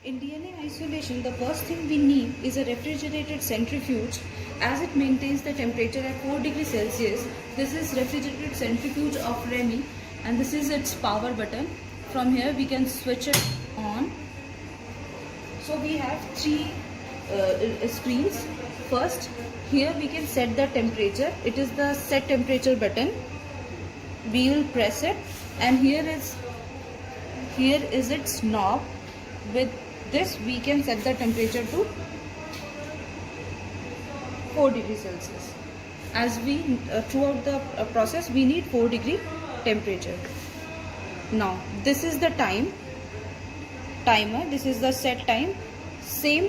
In DNA isolation, the first thing we need is a refrigerated centrifuge as it maintains the temperature at 4 degrees Celsius. This is refrigerated centrifuge of Remy and this is its power button. From here we can switch it on. So we have three screens. First, here we can set the temperature. It is the set temperature button. We will press it and here is its knob. With this we can set the temperature to 4 degrees Celsius. As we throughout the process we need 4 degree temperature. Now this is the timer. This is the set time. Same,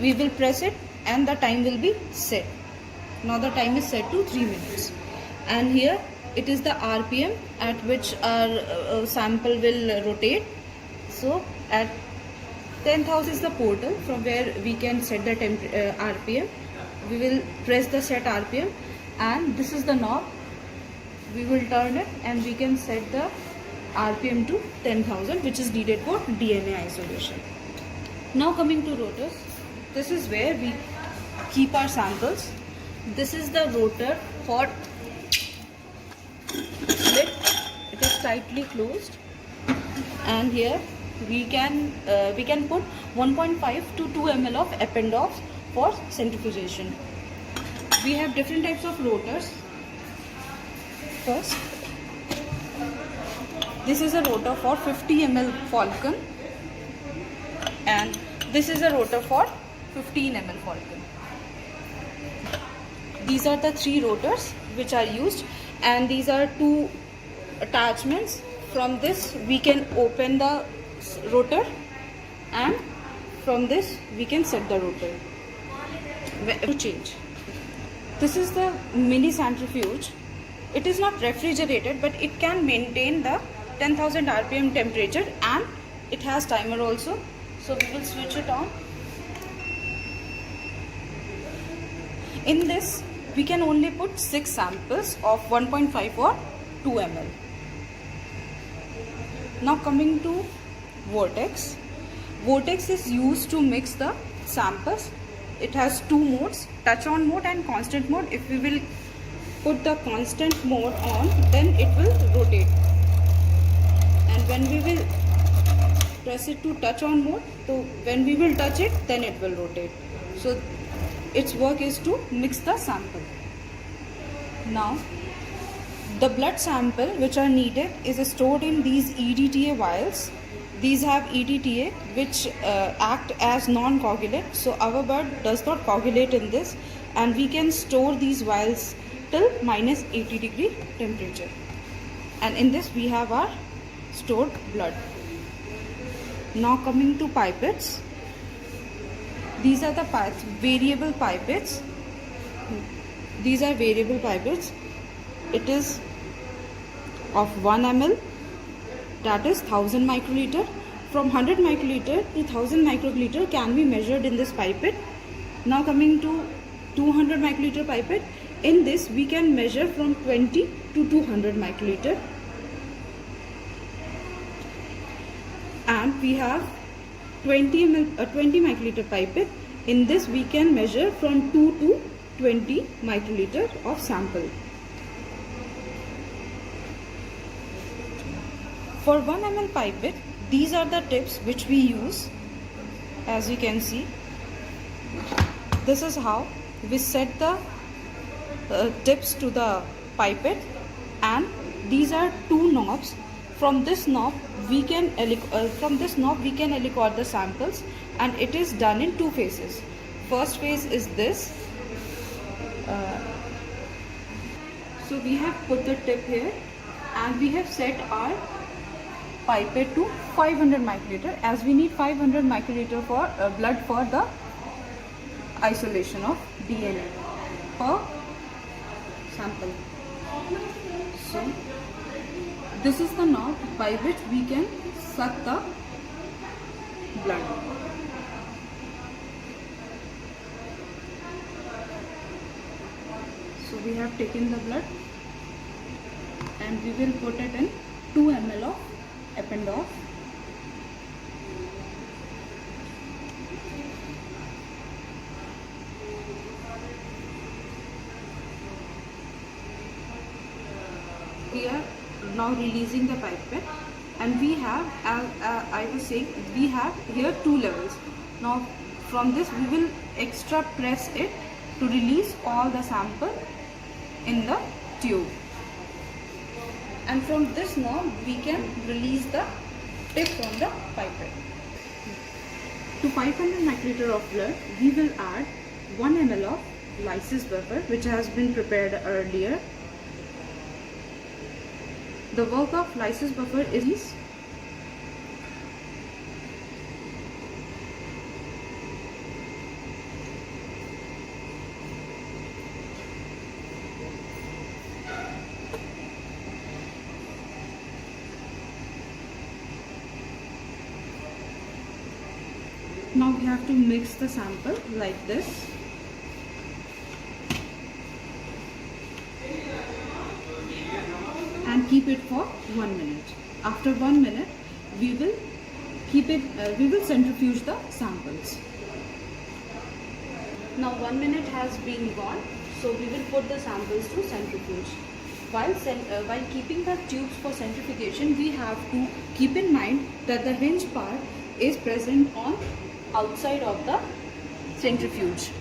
we will press it and the time will be set. Now the time is set to 3 minutes. And here it is the RPM at which our sample will rotate. So at 10,000 is the portal from where we can set the RPM. We will press the set RPM and this is the knob. We will turn it and we can set the RPM to 10,000, which is needed for DNA isolation. Now coming to rotors, this is where we keep our samples. This is the rotor for lid. It is tightly closed and here we can put 1.5 to 2 ml of Eppendorf for centrifugation. We have different types of rotors. First, this is a rotor for 50 ml Falcon and this is a rotor for 15 ml Falcon. These are the three rotors which are used and these are two attachments. From this we can open the rotor and from this we can set the rotor to change. This is the mini centrifuge. It is not refrigerated but it can maintain the 10,000 RPM temperature and it has timer also. So we will switch it on. In this we can only put 6 samples of 1.5 or 2 ml. Now coming to Vortex. Vortex is used to mix the samples. It has two modes, touch on mode and constant mode. If we will put the constant mode on, then it will rotate. And when we will press it to touch on mode, so when we will touch it, then it will rotate. So its work is to mix the sample. Now the blood sample which are needed is stored in these EDTA vials. These have EDTA which act as non-coagulant. So our blood does not coagulate in this and we can store these vials till minus 80 degree temperature. And in this we have our stored blood. Now coming to pipettes. These are the variable pipettes. These are variable pipettes. It is of 1 ml, that is 1000 microliter. From 100 microliter to 1000 microliter can be measured in this pipette. Now coming to 200 microliter pipette. In this we can measure from 20 to 200 microliter. And we have 20 microliter pipette. In this we can measure from 2 to 20 microliter of sample. For 1 ml pipette, these are the tips which we use. As you can see, this is how we set the tips to the pipette, and these are two knobs. From this knob we can aliquot the samples, and it is done in two phases. First phase is this. So we have put the tip here and we have set our pipette to 500 microliter as we need 500 microliter for blood for the isolation of DNA per sample. So this is the knob by which we can suck the blood. So we have taken the blood and we will put it in 2 ml of Eppendorf. Now releasing the pipette, and we have, I was saying, we have here 2 levels. Now from this we will extra press it to release all the sample in the tube, and from this knob we can release the tip from the pipette. To 500 microliter of blood, we will add 1 ml of lysis buffer, which has been prepared earlier. The work of lysis buffer is now we have to mix the sample like this. And keep it for 1 minute. After 1 minute, we will keep it. We will centrifuge the samples. Now 1 minute has been gone, so we will put the samples to centrifuge. While keeping the tubes for centrifugation, we have to keep in mind that the hinge part is present on outside of the centrifuge,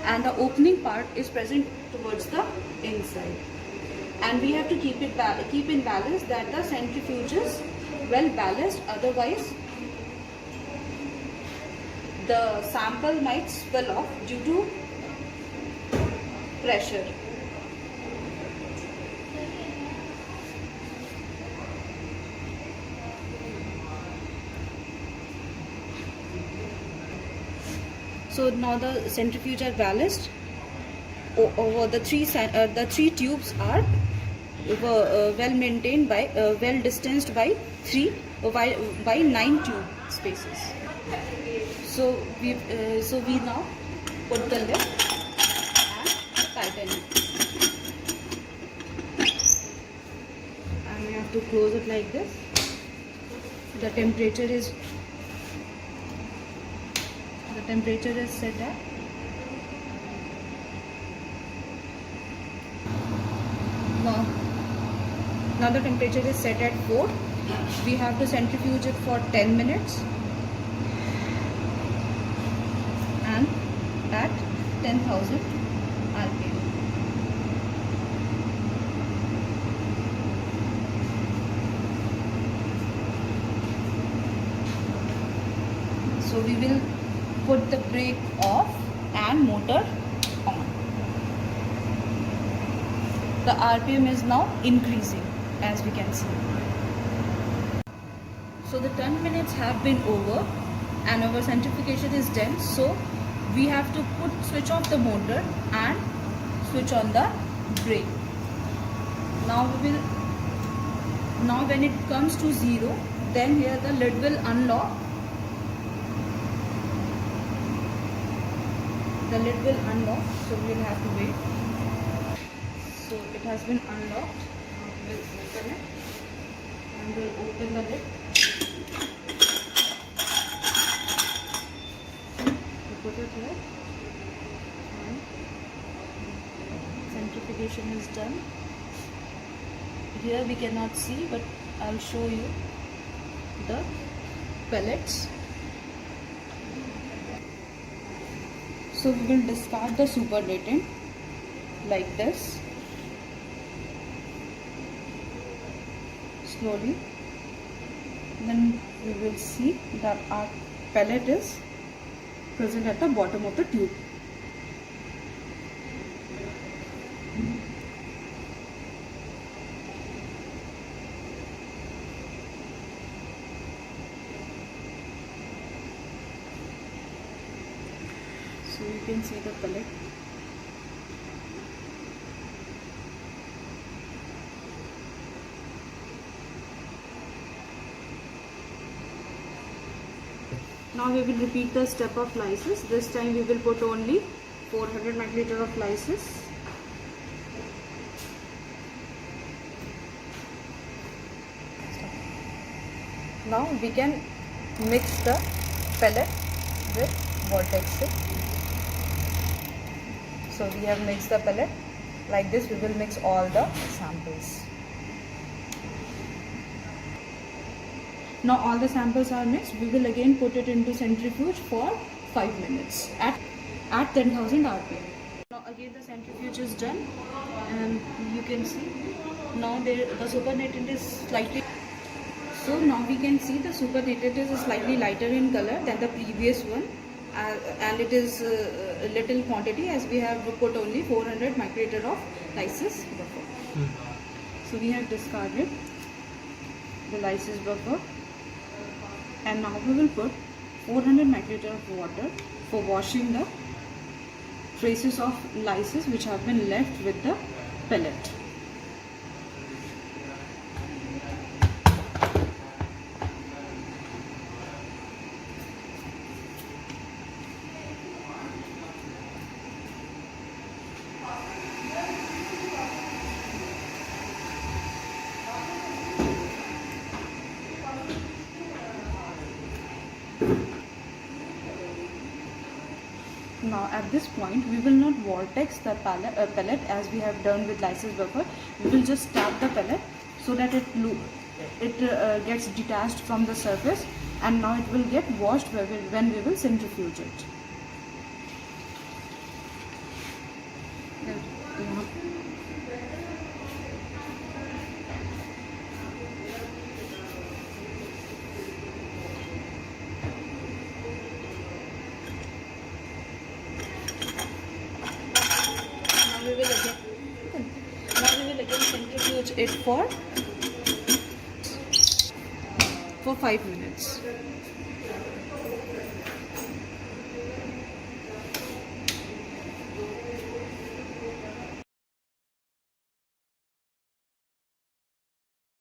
and the opening part is present towards the inside. And we have to keep in balance that the centrifuge is well balanced, otherwise the sample might spill off due to pressure. So now the centrifuge are balanced. Over the three tubes are well maintained by well distanced by 9 tube spaces. So we now put the lid and tighten it, and we have to close it like this. The temperature is set at now the temperature is set at 4. We have to centrifuge it for 10 minutes and at 10,000 rpm. So we will put the brake off and motor on. The RPM is now increasing, as we can see. So the 10 minutes have been over and our centrifugation is done. So we have to switch off the motor and switch on the brake. Now when it comes to 0, then here the lid will unlock. The lid will unlock, so we will have to wait. So it has been unlocked. Now we will open it and we will open the lid. We put it here and centrifugation is done. Here we cannot see, but I will show you the pellets. So we will discard the supernatant like this, slowly. Then we will see that our pellet is present at the bottom of the tube. So you can see the pellet. Now we will repeat the step of lysis. This time we will put only 400 microliter of lysis. Now we can mix the pellet with vortex. So we have mixed the pellet. Like this we will mix all the samples. Now all the samples are mixed. We will again put it into centrifuge for 5 minutes at 10,000 rpm. Now again the centrifuge is done, and you can see now the supernatant is slightly. So now we can see the supernatant is slightly lighter in color than the previous one, and it is a little quantity as we have put only 400 microliter of lysis buffer. So we have discarded the lysis buffer, and now we will put 400 microliter of water for washing the traces of lysis which have been left with the pellet. Now at this point we will not vortex the pellet as we have done with lysis buffer. We will just tap the pellet so that it gets detached from the surface, and now it will get washed when we will centrifuge it. Now we will again centrifuge it for 5 minutes.